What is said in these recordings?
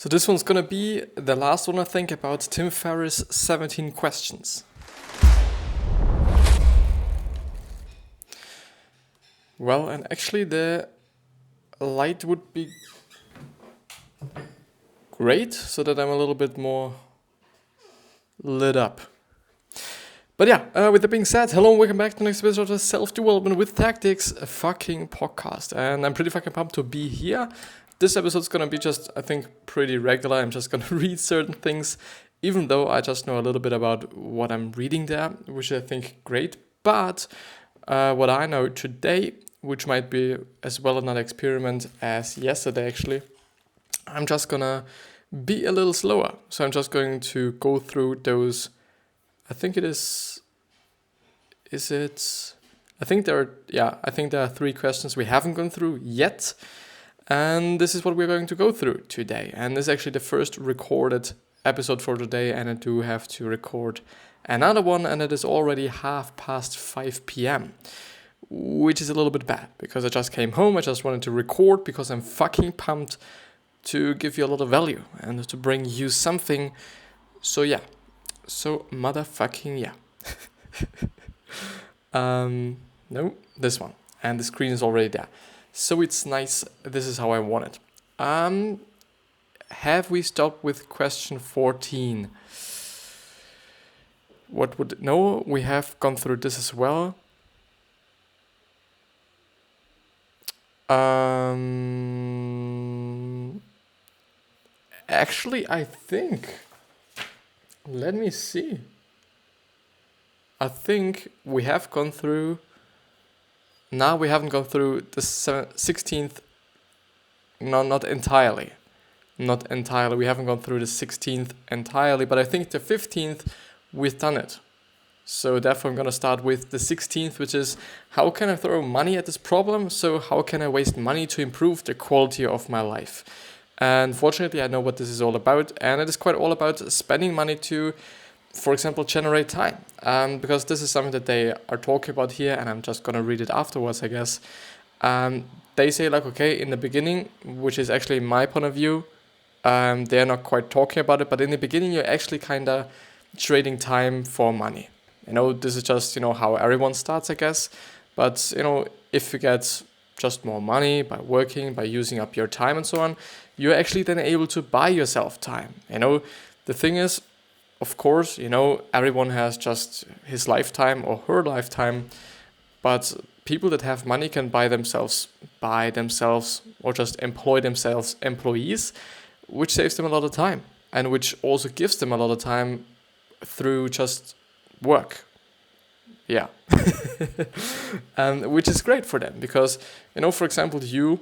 So this one's gonna be the last one, I think, about Tim Ferriss' 17 questions. Well, and actually the light would be great so that I'm a little bit more lit up. But yeah, with that being said, hello and welcome back to the next episode of the Self-Development with Tactics fucking podcast. And I'm pretty fucking pumped to be here. This episode's gonna be just, I think, pretty regular. I'm just gonna read certain things, even though I just know a little bit about what I'm reading there, which I think great. But what I know today, which might be as well another experiment as yesterday actually, I'm just gonna be a little slower. So I'm just going to go through those, I think there are 3 questions we haven't gone through yet. And this is what we're going to go through today. And this is actually the first recorded episode for today. And I do have to record another one. And it is already 5:30 p.m. Which is a little bit bad because I just came home. I just wanted to record because I'm fucking pumped to give you a lot of value and to bring you something. So yeah. So motherfucking yeah. No, this one. And the screen is already there. So it's nice. This is how I want it. Have we stopped with question 14? No, we have gone through this as well. Actually, I think, let me see. I think we have gone through. Now we haven't gone through the 16th. No, not entirely. Not entirely. We haven't gone through the 16th entirely, but I think the 15th we've done it. So therefore I'm going to start with the 16th, which is how can I throw money at this problem? So how can I waste money to improve the quality of my life? And fortunately I know what this is all about, and it is quite all about spending money to, for example, generate time, because this is something that they are talking about here, and I'm just gonna read it afterwards, I guess. They say like, okay, in the beginning, which is actually my point of view, they're not quite talking about it, but in the beginning, you're actually kind of trading time for money. This is just, how everyone starts, I guess. But, if you get just more money by working, by using up your time and so on, you're actually then able to buy yourself time. The thing is, of course, everyone has just his lifetime or her lifetime, but people that have money can buy themselves or just employ themselves employees, which saves them a lot of time and which also gives them a lot of time through just work. Yeah. Which is great for them because, for example, you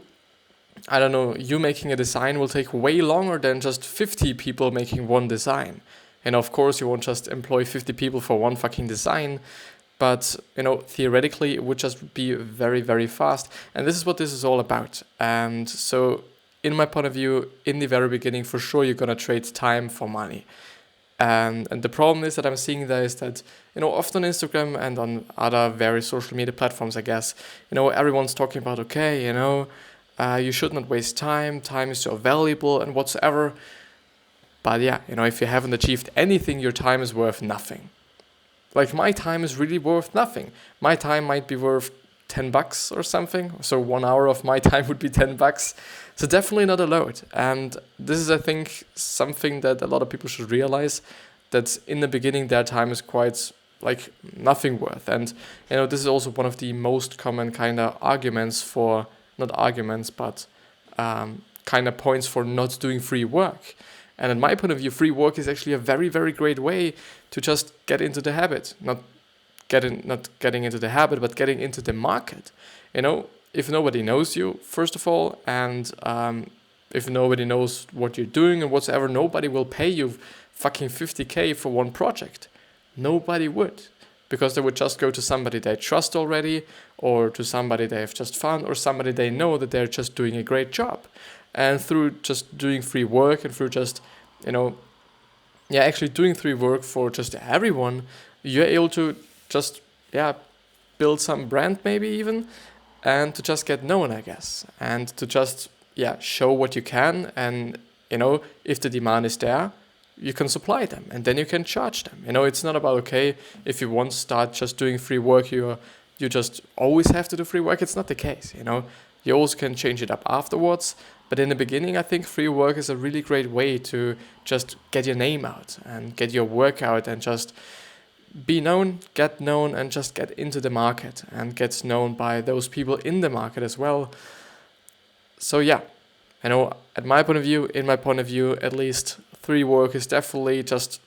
making a design will take way longer than just 50 people making one design. And of course, you won't just employ 50 people for one fucking design, but, theoretically, it would just be very, very fast. And this is what this is all about. And so, in my point of view, in the very beginning, for sure, you're going to trade time for money. And the problem is that I'm seeing there is that, often on Instagram and on other various social media platforms, I guess, everyone's talking about, okay, you should not waste time. Time is so valuable and whatsoever. But yeah, if you haven't achieved anything, your time is worth nothing. Like my time is really worth nothing. My time might be worth $10 or something. So 1 hour of my time would be $10. So definitely not a lot. And this is, I think, something that a lot of people should realize, that in the beginning their time is quite like nothing worth. And this is also one of the most common kind of arguments for, not arguments, but kind of points for not doing free work. And in my point of view, free work is actually a very, very great way to just get into the habit. Not getting into the habit, but getting into the market. If nobody knows you, first of all, and if nobody knows what you're doing and whatsoever, nobody will pay you fucking 50K for one project. Nobody would. Because they would just go to somebody they trust already, or to somebody they have just found, or somebody they know that they're just doing a great job. And through just doing free work and through just, actually doing free work for just everyone, you're able to just, build some brand maybe even, and to just get known, I guess. And to just, show what you can and if the demand is there, you can supply them and then you can charge them. It's not about, okay, if you want to start just doing free work, you just always have to do free work. It's not the case. You also can change it up afterwards. But in the beginning, I think free work is a really great way to just get your name out and get your work out and just be known, get known, and just get into the market and get known by those people in the market as well. So yeah, in my point of view, at least, free work is definitely just,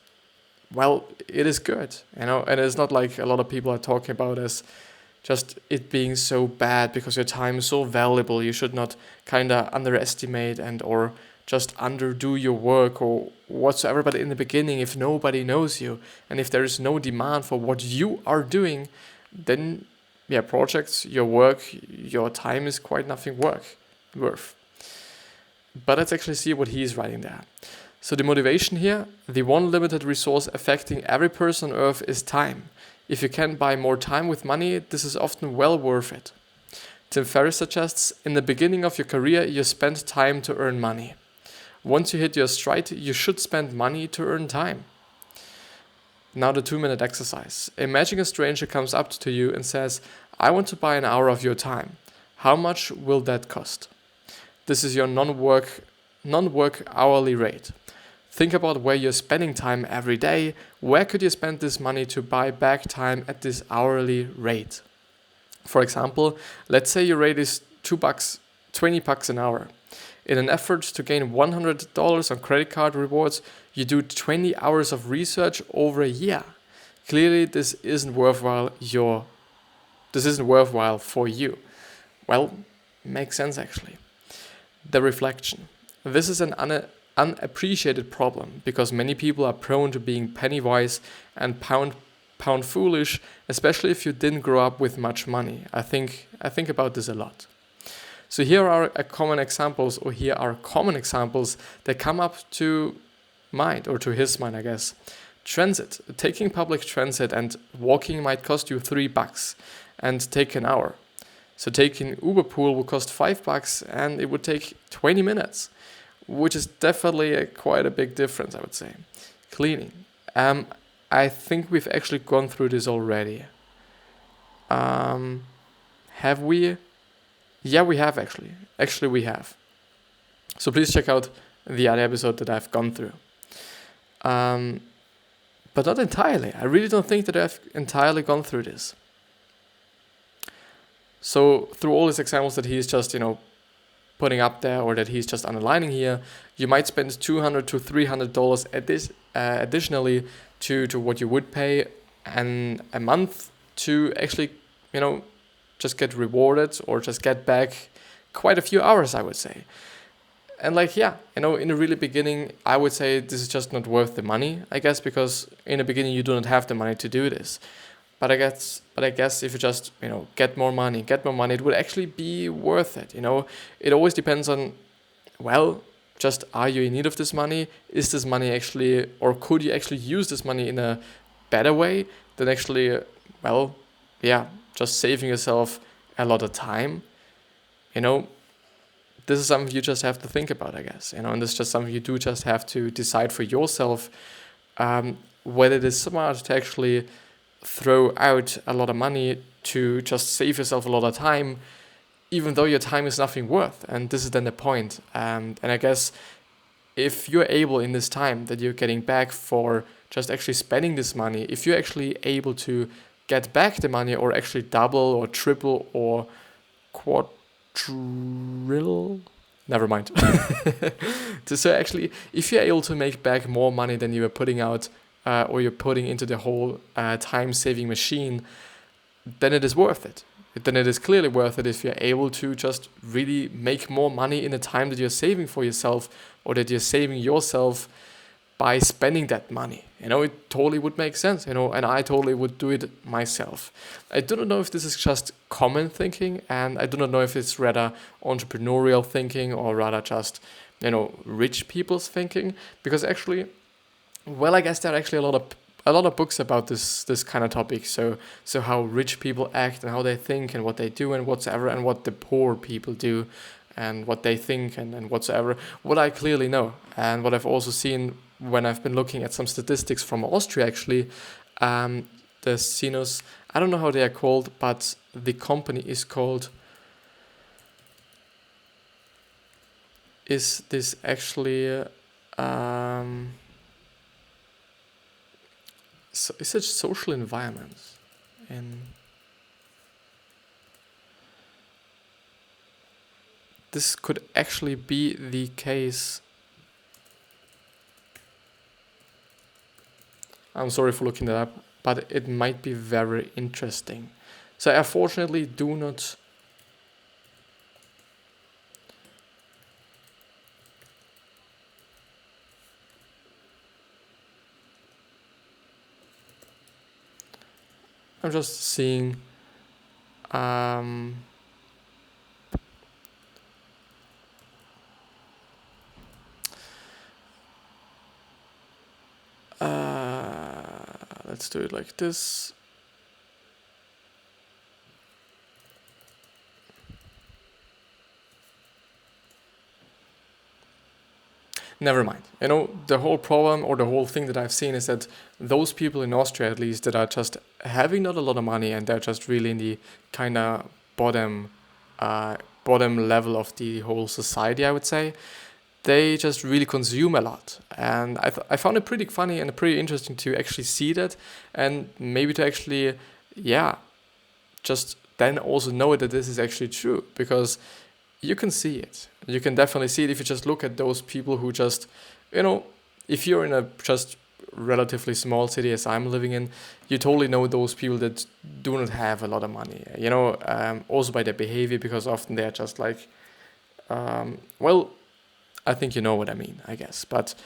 it is good, and it's not like a lot of people are talking about as just it being so bad because your time is so valuable. You should not kind of underestimate or just underdo your work or whatsoever. But in the beginning, if nobody knows you and if there is no demand for what you are doing, then projects, your work, your time is quite nothing worth. But let's actually see what he is writing there. So the motivation here, the one limited resource affecting every person on earth is time. If you can buy more time with money, this is often well worth it. Tim Ferriss suggests, in the beginning of your career, you spend time to earn money. Once you hit your stride, you should spend money to earn time. Now the 2-minute exercise. Imagine a stranger comes up to you and says, I want to buy an hour of your time. How much will that cost? This is your non-work hourly rate. Think about where you're spending time every day. Where could you spend this money to buy back time at this hourly rate? For example, let's say your rate is $2, $20 an hour. In an effort to gain $100 on credit card rewards, you do 20 hours of research over a year. Clearly, this isn't worthwhile for you. Well, makes sense actually. The reflection. This is an unappreciated problem because many people are prone to being penny wise and pound foolish, especially if you didn't grow up with much money. I think about this a lot. So here are common examples that come up to mind, or to his mind, I guess. Transit. Taking public transit and walking might cost you $3 and take an hour. So taking Uber pool will cost $5 and it would take 20 minutes. Which is definitely quite a big difference, I would say. Cleaning. I think we've actually gone through this already. Have we? Yeah, we have actually. Actually, we have. So please check out the other episode that I've gone through. But not entirely. I really don't think that I've entirely gone through this. So through all these examples that he's just, putting up there, or that he's just underlining here, you might spend $200 to $300 additionally to what you would pay a month to actually, just get rewarded or just get back quite a few hours, I would say. And in the really beginning, I would say this is just not worth the money, I guess, because in the beginning you do not have the money to do this. But I guess if you just, get more money, it would actually be worth it. It always depends on, just are you in need of this money? Is this money actually, or could you actually use this money in a better way than actually, just saving yourself a lot of time? This is something you just have to think about, I guess. And this is just something you do just have to decide for yourself, whether it is smart to actually throw out a lot of money to just save yourself a lot of time, even though your time is nothing worth. And this is then the point. And I guess if you're able in this time that you're getting back for just actually spending this money, if you're actually able to get back the money or actually double or triple or quadrille, never mind. So actually, if you're able to make back more money than you were putting out, or you're putting into the whole time-saving machine, then it is worth it. Then it is clearly worth it if you're able to just really make more money in the time that you're saving for yourself, or that you're saving yourself by spending that money. It totally would make sense, and I totally would do it myself. I do not know if this is just common thinking, and I do not know if it's rather entrepreneurial thinking or rather just, rich people's thinking, because actually, I guess there are actually a lot of books about this kind of topic. So how rich people act and how they think and what they do and whatsoever, and what the poor people do, and what they think and whatsoever. What I clearly know, and what I've also seen when I've been looking at some statistics from Austria, actually, the Sinus, I don't know how they are called, but the company is called. Is this actually? So is it social environment? And this could actually be the case. I'm sorry for looking that up, but it might be very interesting. So I unfortunately do not. I'm just seeing. Let's do it like this. Never mind. You know, the whole problem or the whole thing that I've seen is that those people in Austria, at least, that are just having not a lot of money and they're just really in the kind of bottom level of the whole society, I would say, they just really consume a lot. And I found it pretty funny and pretty interesting to actually see that, and maybe to actually, yeah, just then also know that this is actually true, because you can see it. You can definitely see it if you just look at those people who just, you know, if you're in a just relatively small city as I'm living in, you totally know those people that do not have a lot of money. You know, also by their behavior, because often they're just like, well, I think you know what I mean, I guess. But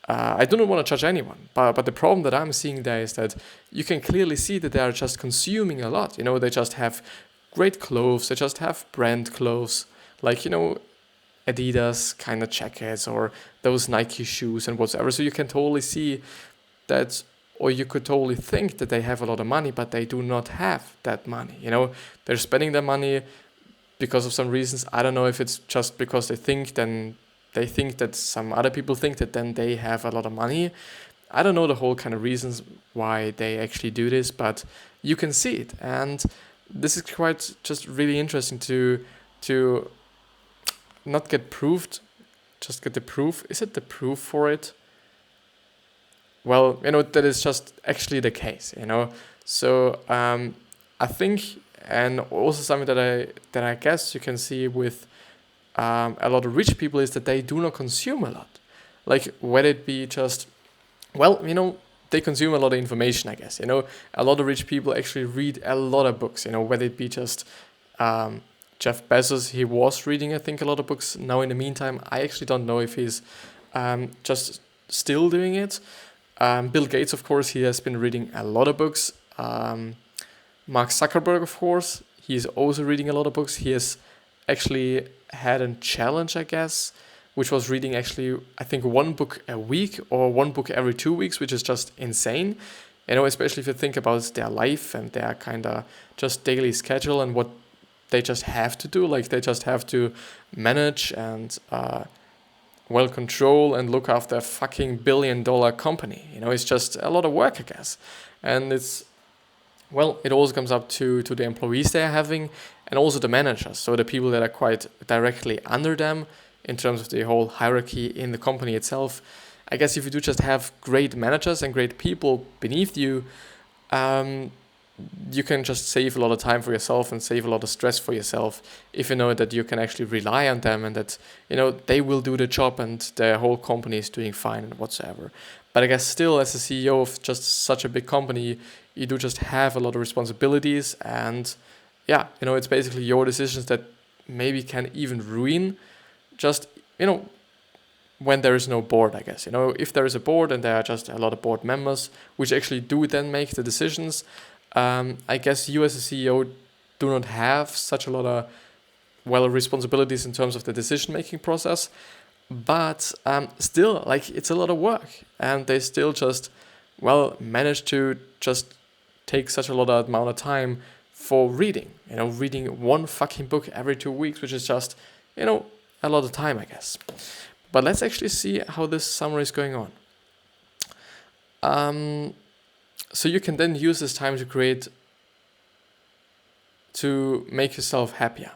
I do not want to judge anyone. But the problem that I'm seeing there is that you can clearly see that they are just consuming a lot. You know, they just have great clothes. They just have brand clothes, like, you know, Adidas kind of jackets or those Nike shoes and whatsoever. So you can totally see that, or you could totally think that they have a lot of money, but they do not have that money. You know, they're spending their money because of some reasons. I don't know if it's just because they think that some other people think that then they have a lot of money. I don't know the whole kind of reasons why they actually do this, but you can see it. And this is quite just really interesting to not get proved, just get the proof. Is it the proof for it? Well, you know, that is just actually the case, you know. So I think, and also something that I guess you can see with a lot of rich people is that they do not consume a lot. Like, whether it be just, well, you know, they consume a lot of information, I guess. You know, a lot of rich people actually read a lot of books, you know, whether it be just Jeff Bezos, he was reading, I think, a lot of books. Now, in the meantime, I actually don't know if he's just still doing it. Bill Gates, of course, he has been reading a lot of books. Mark Zuckerberg, of course, he's also reading a lot of books. He has actually had a challenge, I guess, which was reading actually, I think, one book a week or one book every 2 weeks, which is just insane. You know, especially if you think about their life and their kind of just daily schedule and what they just have to do. Like, they just have to manage and well control and look after a fucking $1 billion company. You know, it's just a lot of work, I guess. And it's, well, it also comes up to the employees they are having and also the managers. So the people that are quite directly under them in terms of the whole hierarchy in the company itself. I guess if you do just have great managers and great people beneath you, you can just save a lot of time for yourself and save a lot of stress for yourself if you know that you can actually rely on them and that, you know, they will do the job and the whole company is doing fine and whatsoever. But I guess still, as a CEO of just such a big company, you do just have a lot of responsibilities, and yeah, you know, it's basically your decisions that maybe can even ruin just, you know, when there is no board, I guess. You know, if there is a board and there are just a lot of board members which actually do then make the decisions, I guess you as a CEO do not have such a lot of, well, responsibilities in terms of the decision-making process, but still, like, it's a lot of work, and they still just, well, manage to just take such a lot of amount of time for reading, you know, reading one fucking book every 2 weeks, which is just, you know, a lot of time, I guess. But let's actually see how this summary is going on. So you can then use this time to make yourself happier.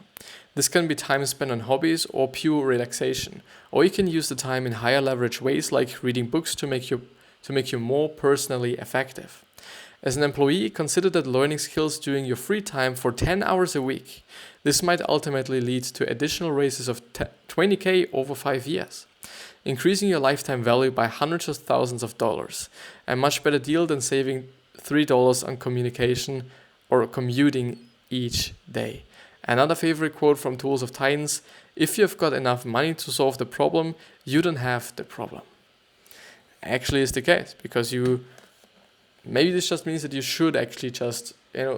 This can be time spent on hobbies or pure relaxation, or you can use the time in higher leverage ways like reading books to make you more personally effective. As an employee, consider that learning skills during your free time for 10 hours a week. This might ultimately lead to additional raises of 20K over 5 years, increasing your lifetime value by hundreds of thousands of dollars. A much better deal than saving $3 on communication or commuting each day. Another favorite quote from Tools of Titans: if you've got enough money to solve the problem, you don't have the problem. Actually is the case, because maybe this just means that you should actually just,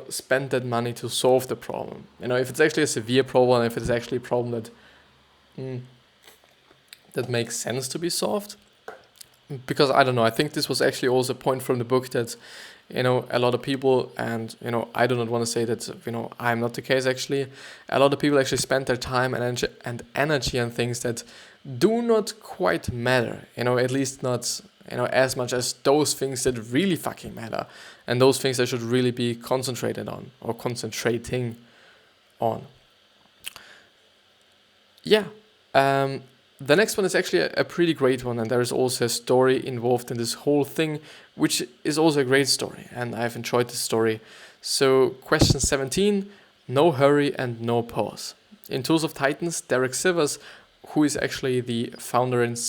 spend that money to solve the problem. If it's actually a severe problem, if it's actually a problem that makes sense to be solved. Because I don't know, I think this was actually also a point from the book that, a lot of people, and, I do not want to say that, I'm not the case actually, a lot of people actually spend their time and energy on things that do not quite matter, at least not, as much as those things that really fucking matter, and those things that should really be concentrated on, or concentrating on. Yeah. The next one is actually a pretty great one, and there is also a story involved in this whole thing, which is also a great story, and I've enjoyed this story. So, question 17, no hurry and no pause. In Tools of Titans, Derek Sivers, who is actually the founder, and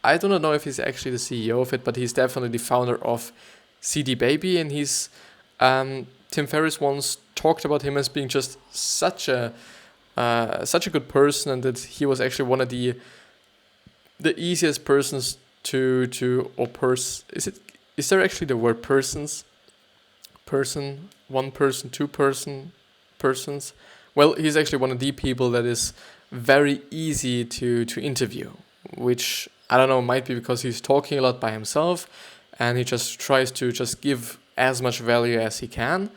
I do not know if he's actually the CEO of it, but he's definitely the founder of CD Baby, and Tim Ferriss once talked about him as being just such a good person, and that he was actually one of the easiest persons is there actually the word persons? Person, one person, persons? Well, he's actually one of the people that is very easy to interview, which, I don't know, might be because he's talking a lot by himself, and he just tries to just give as much value as he can,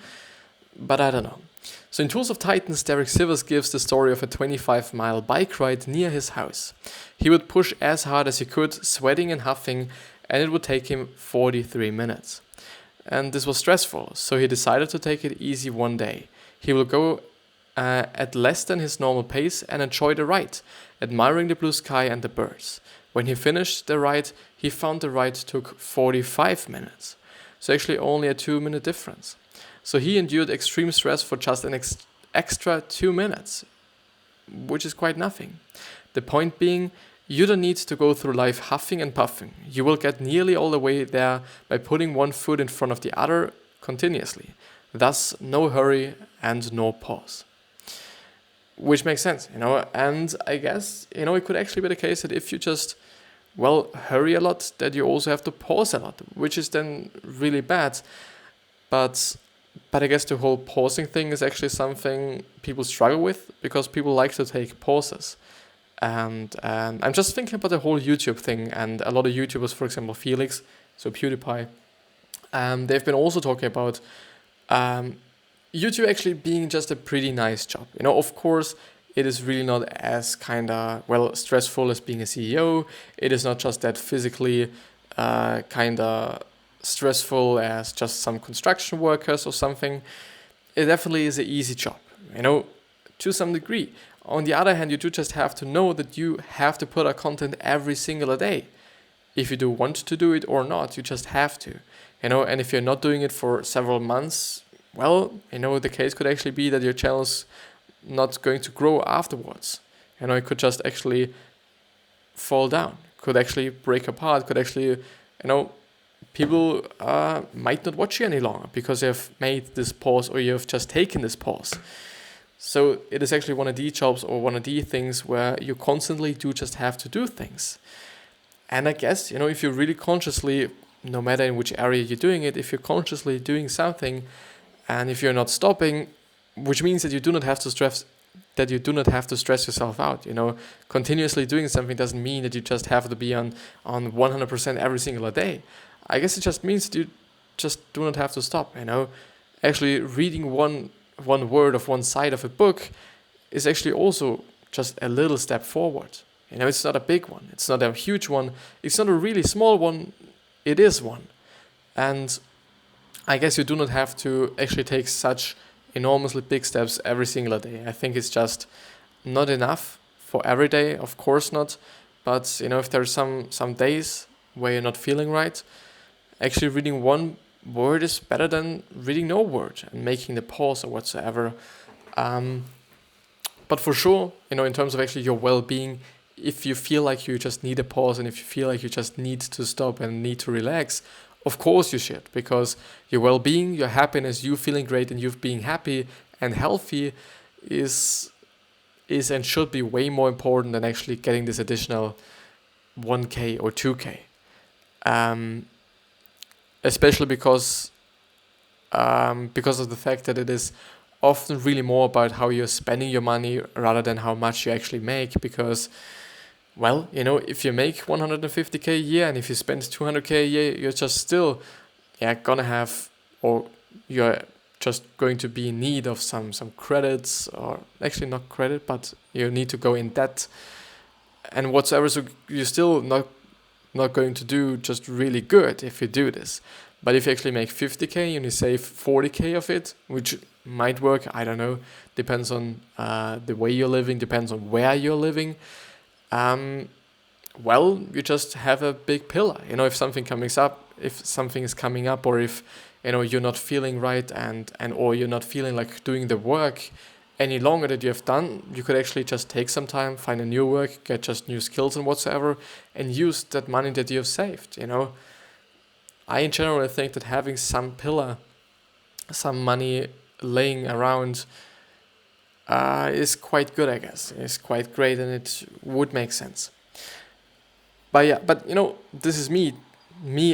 but I don't know. So in Tools of Titans, Derek Sivers gives the story of a 25-mile bike ride near his house. He would push as hard as he could, sweating and huffing, and it would take him 43 minutes. And this was stressful, so he decided to take it easy one day. He will go at less than his normal pace and enjoy the ride, admiring the blue sky and the birds. When he finished the ride, he found the ride took 45 minutes. So actually only a 2-minute difference. So he endured extreme stress for just an extra 2 minutes, which is quite nothing. The point being, you don't need to go through life huffing and puffing. You will get nearly all the way there by putting one foot in front of the other continuously. Thus, no hurry and no pause. Which makes sense, and I guess, it could actually be the case that if you just, hurry a lot, that you also have to pause a lot, which is then really bad. But I guess the whole pausing thing is actually something people struggle with, because people like to take pauses. And I'm just thinking about the whole YouTube thing, and a lot of YouTubers, for example, Felix, so PewDiePie, they've been also talking about YouTube actually being just a pretty nice job. Of course, it is really not as stressful as being a CEO. It is not just that physically stressful as just some construction workers or something. It definitely is an easy job, to some degree. On the other hand, you do just have to know that you have to put out content every single day. If you do want to do it or not, you just have to, and if you're not doing it for several months, the case could actually be that your channel's not going to grow afterwards. It could just actually fall down, could actually break apart, could actually, people might not watch you any longer because you have made this pause, or you have just taken this pause. So it is actually one of the jobs, or one of the things where you constantly do just have to do things. And I guess, if you're really consciously, no matter in which area you're doing it, if you're consciously doing something, and if you're not stopping, which means that you do not have to stress yourself out. Continuously doing something doesn't mean that you just have to be on 100% every single day. I guess it just means that you just do not have to stop. Actually reading one word of one side of a book is actually also just a little step forward. It's not a big one. It's not a huge one. It's not a really small one. It is one. And I guess you do not have to actually take such enormously big steps every single day. I think it's just not enough for every day, of course not. But, if there's some days where you're not feeling right, actually reading one word is better than reading no word and making the pause or whatsoever. But for sure, in terms of actually your well-being, if you feel like you just need a pause and if you feel like you just need to stop and need to relax, of course you should, because your well-being, your happiness, you feeling great and you being happy and healthy is and should be way more important than actually getting this additional 1K or 2K. Especially because of the fact that it is often really more about how you're spending your money rather than how much you actually make. Because, well, if you make 150K a year and if you spend 200K a year, you're just still gonna have, or you're just going to be in need of some credits, or actually not credit, but you need to go in debt and whatsoever. So you're still not going to do just really good if you do this. But if you actually make 50K and you save 40K of it, which might work, I don't know, depends on the way you're living, depends on where you're living, well, you just have a big pillar. If something is coming up, or if you're not feeling right and or you're not feeling like doing the work any longer that you have done, you could actually just take some time, find a new work, get just new skills and whatsoever, and use that money that you have saved. I in general think that having some pillar, some money laying around is quite good, I guess. It's quite great and it would make sense. But this is me,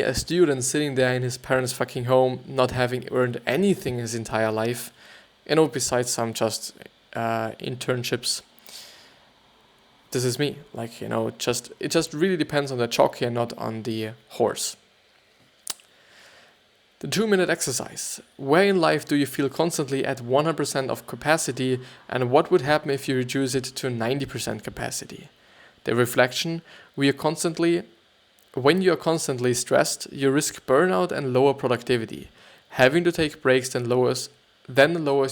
a student sitting there in his parents' fucking home, not having earned anything his entire life, besides some just internships. This is me. It just really depends on the jockey and not on the horse. The 2-minute exercise. Where in life do you feel constantly at 100% of capacity, and what would happen if you reduce it to 90% capacity? The reflection. When you are constantly stressed, you risk burnout and lower productivity. Having to take breaks then lowers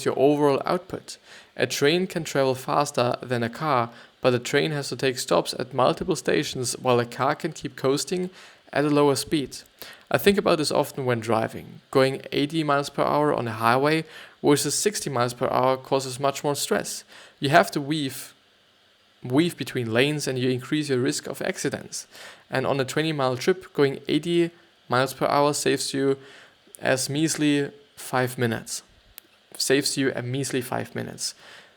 your overall output. A train can travel faster than a car, but a train has to take stops at multiple stations while a car can keep coasting at a lower speed. I think about this often when driving. Going 80 miles per hour on a highway versus 60 miles per hour causes much more stress. You have to weave between lanes and you increase your risk of accidents. And on a 20-mile trip, going 80 miles per hour saves you a measly 5 minutes.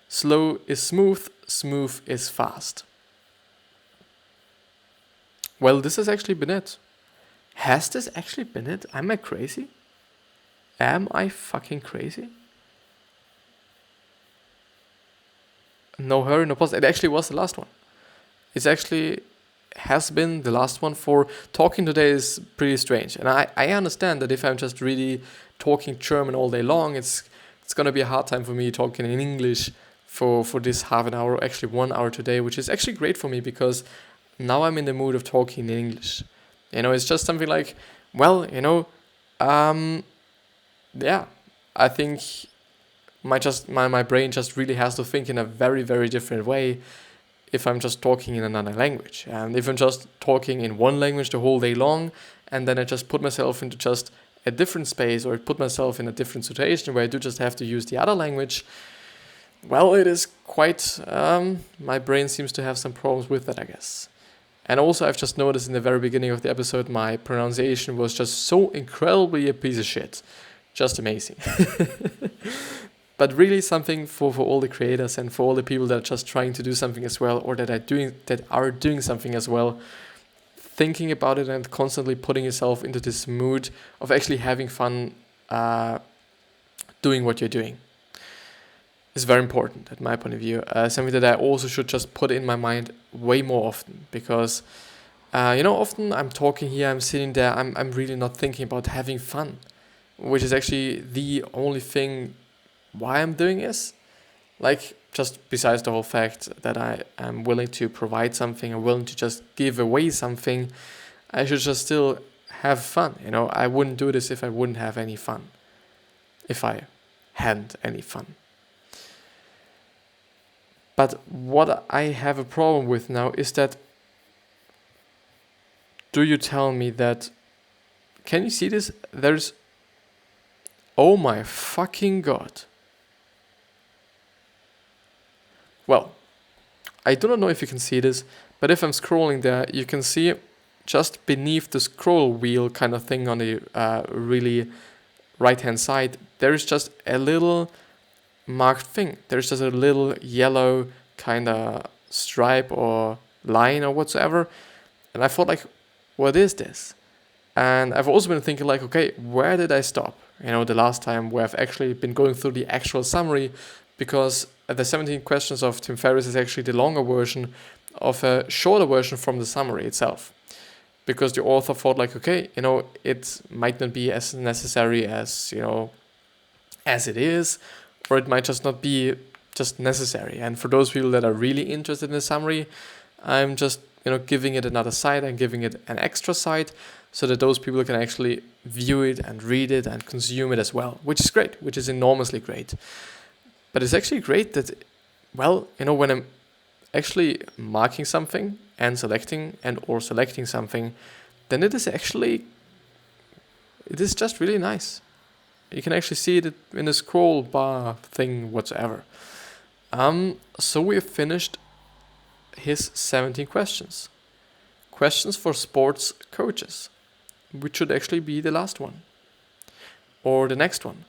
Slow is smooth, smooth is fast. Well, this has actually been it. Has this actually been it? Am I crazy? Am I fucking crazy? No hurry, no pause. It actually was the last one. It actually has been the last one. For talking today is pretty strange. And I understand that if I'm just really talking German all day long, it's going to be a hard time for me talking in English for this half an hour, actually 1 hour today, which is actually great for me because now I'm in the mood of talking in English. It's just something like, well, I think my brain just really has to think in a very, very different way if I'm just talking in another language. And if I'm just talking in one language the whole day long, and then I just put myself into just a different space or put myself in a different situation where I do just have to use the other language, well, it is quite, my brain seems to have some problems with that, I guess. And also, I've just noticed in the very beginning of the episode, my pronunciation was just so incredibly a piece of shit. Just amazing. But really something for all the creators and for all the people that are just trying to do something as well, or that are doing something as well. Thinking about it and constantly putting yourself into this mood of actually having fun doing what you're doing is very important at my point of view. Something that I also should just put in my mind way more often, because often I'm talking here, I'm sitting there, I'm really not thinking about having fun, which is actually the only thing why I'm doing this. Like, just besides the whole fact that I am willing to provide something, I'm willing to just give away something, I should just still have fun. I wouldn't do this if I wouldn't have any fun. If I hadn't any fun. But what I have a problem with now is that, do you tell me that, can you see this? There's, oh my fucking god. Well, I do not know if you can see this, but if I'm scrolling there, you can see just beneath the scroll wheel kind of thing on the really right hand side, there is just a little marked thing. There's just a little yellow kind of stripe or line or whatsoever. And I thought, like, what is this? And I've also been thinking, like, okay, where did I stop? The last time where I've actually been going through the actual summary, because the 17 questions of Tim Ferriss is actually the longer version of a shorter version from the summary itself. Because the author thought, like, okay, it might not be as necessary as, as it is, or it might just not be just necessary. And for those people that are really interested in the summary, I'm just, giving it another side and giving it an extra side so that those people can actually view it and read it and consume it as well, which is great, which is enormously great. But it's actually great that, well, when I'm actually marking something and selecting something, then it is just really nice. You can actually see it in the scroll bar thing whatsoever. So we have finished his 17 questions. Questions for sports coaches, which should actually be the last one. Or the next one.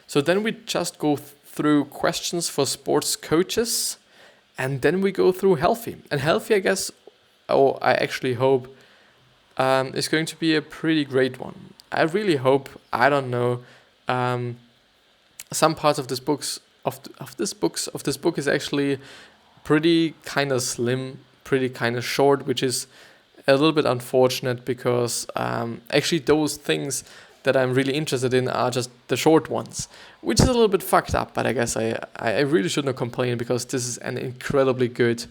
So then we just go through questions for sports coaches, and then we go through healthy. And healthy, I guess, I actually hope, is going to be a pretty great one. I really hope, I don't know, some parts of this book is actually pretty kind of slim, pretty kind of short, which is a little bit unfortunate because actually those things that I'm really interested in are just the short ones, which is a little bit fucked up, but I guess I really shouldn't complain because this is an incredibly good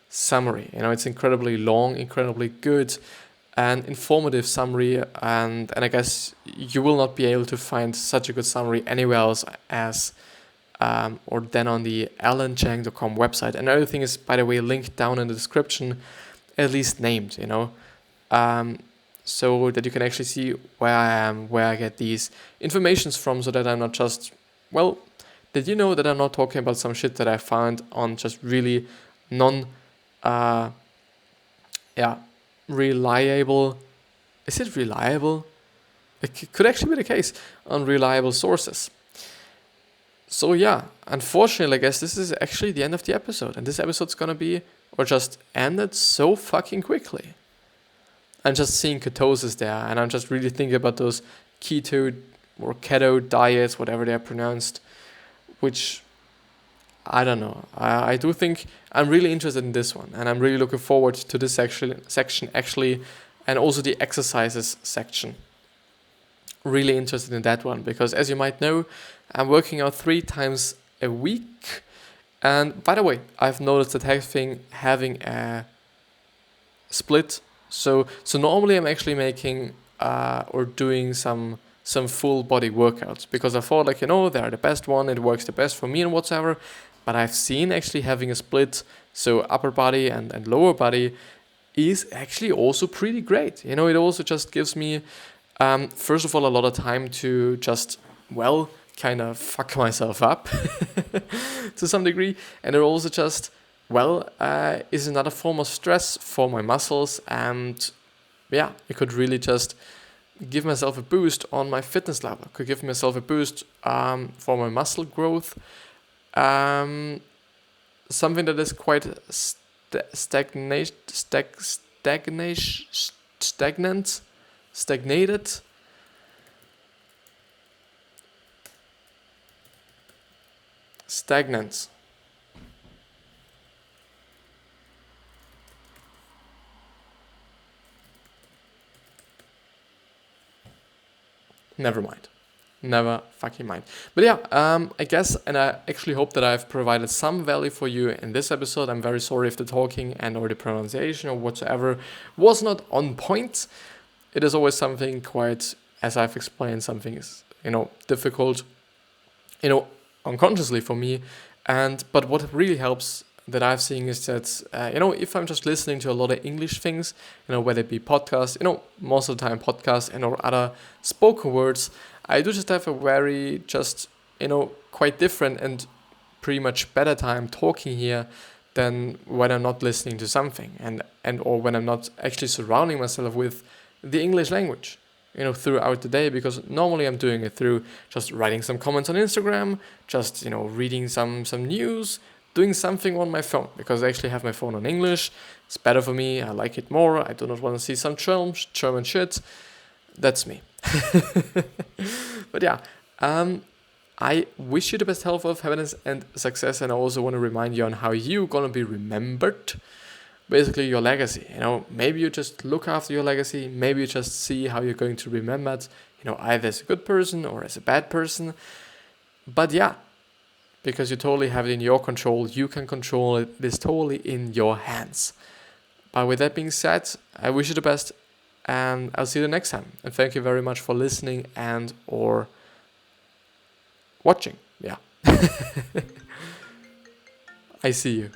summary. It's incredibly long, incredibly good and informative summary, and I guess you will not be able to find such a good summary anywhere else as or then on the alanchang.com website. And everything is, by the way, linked down in the description, at least named, so that you can actually see where I am, where I get these informations from, so that I'm not just, well, did you know that I'm not talking about some shit that I found on just really reliable, is it reliable? It could actually be the case, on reliable sources. So yeah, unfortunately, I guess this is actually the end of the episode, and this episode's gonna be, or just ended so fucking quickly. I'm just seeing ketosis there, and I'm just really thinking about those keto or keto diets, whatever they're pronounced, which, I don't know. I do think I'm really interested in this one, and I'm really looking forward to this section actually, and also the exercises section. Really interested in that one, because as you might know, I'm working out 3 times a week. And by the way, I've noticed that having a split. So normally I'm actually making or doing some full body workouts, because I thought, like, they're the best one, it works the best for me and whatsoever. But I've seen actually having a split, so upper body and lower body, is actually also pretty great. It also just gives me, first of all, a lot of time to just, well, kind of fuck myself up to some degree. And it also just, well, is another form of stress for my muscles. And yeah, it could really just give myself a boost on my fitness level. Could give myself a boost for my muscle growth. Something that is quite stagnated. Stagnant. Never mind. Never fucking mind. But yeah, I guess, and I actually hope that I've provided some value for you in this episode. I'm very sorry if the talking and or the pronunciation or whatsoever was not on point. It is always something quite, as I've explained, something is, difficult, unconsciously for me. But what really helps that I've seen is that, if I'm just listening to a lot of English things, whether it be podcasts, most of the time podcasts and or other spoken words, I do just have a very quite different and pretty much better time talking here than when I'm not listening to something and or when I'm not actually surrounding myself with the English language, throughout the day, because normally I'm doing it through just writing some comments on Instagram, just, reading some news, doing something on my phone, because I actually have my phone on English. It's better for me. I like it more. I do not want to see some German shit. That's me. But yeah, I wish you the best health, of happiness and success, and I also want to remind you on how you're gonna be remembered. Basically, your legacy. Maybe you just look after your legacy. Maybe you just see how you're going to remember it. Either as a good person or as a bad person. But yeah, because you totally have it in your control. You can control it. It is totally in your hands. But with that being said, I wish you the best, and I'll see you next time. And thank you very much for listening and or watching. Yeah. I see you.